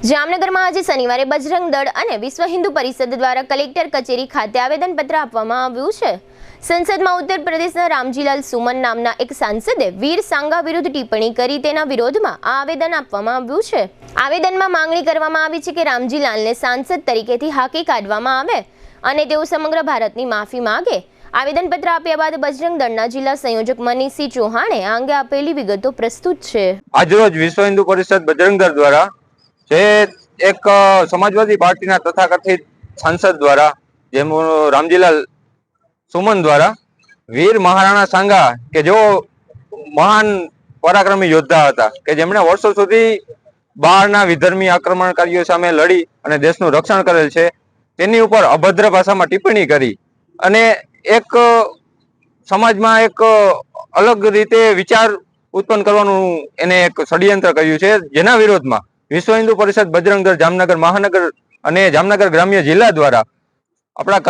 જામનગરમાં આજે શનિવારે બજરંગ દળ અને વિશ્વ હિન્દુ પરિષદ દ્વારા કલેક્ટર કચેરી ખાતે આવેદનપત્ર આપવામાં આવ્યું છે। સંસદમાં ઉત્તર પ્રદેશના રામજીલાલ સુમન નામના એક સાંસદે વીર સાંગા વિરુદ્ધ ટિપ્પણી કરી તેના વિરોધમાં આ આવેદન આપવામાં આવ્યું છે। આવેદનમાં માંગણી કરવામાં આવી છે કે રામજીલાલને સાંસદ તરીકેથી હાંકી કાઢવામાં આવે અને તેઓ સમગ્ર ભારતની માફી માંગે। આવેદનપત્ર આપ્યા બાદ બજરંગ દળના જિલ્લા સંયોજક મનીષસિંહ ચૌહાણે આ અંગે આપેલી વિગતો પ્રસ્તુત છે। આજરોજ વિશ્વ હિન્દુ પરિષદ બજરંગ દળ દ્વારા જે એક સમાજવાદી પાર્ટીના તથાકથિત સાંસદ દ્વારા જેમ રામજીલાલ સુમન દ્વારા વીર મહારાણા સાંગા કે જેઓ મહાન પરાક્રમી યોદ્ધા હતા કે જેમણે વર્ષો સુધી બહારના વિધર્મી આક્રમણકારીઓ સામે લડી અને દેશનું રક્ષણ કરેલ છે, તેની ઉપર અભદ્ર ભાષામાં ટિપ્પણી કરી અને એક સમાજમાં એક અલગ રીતે વિચાર ઉત્પન્ન કરવાનું એને એક ષડયંત્ર કર્યું છે, જેના વિરોધમાં વિશ્વ હિન્દુ પરિષદ બજરંગ દળ જામનગર મહાનગર અને જામનગર ગ્રામ્ય જિલ્લા દ્વારા આપણા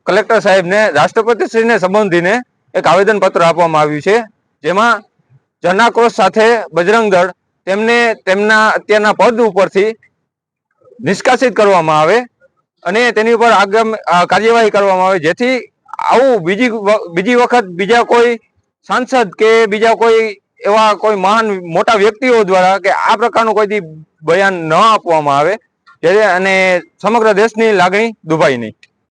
કલેક્ટર સાહેબને રાષ્ટ્રપતિશ્રીને સંબોધીને એક આવેદનપત્ર આપવામાં આવ્યું છે, જેમાં જનાક્રોશ સાથે બજરંગ દળ તેમને તેમના અત્યારના પદ ઉપરથી નિષ્કાસિત કરવામાં આવે અને તેની ઉપર કાર્યવાહી કરવામાં આવે, જેથી આવું બીજી વખત બીજા કોઈ સાંસદ કે બીજા કોઈ એવા કોઈ મહાન મોટા વ્યક્તિઓ દ્વારા કે આ પ્રકારનું કોઈ બયાન ન આપવામાં આવે અને સમગ્ર દેશની લાગણી દુભાઈ નહીં।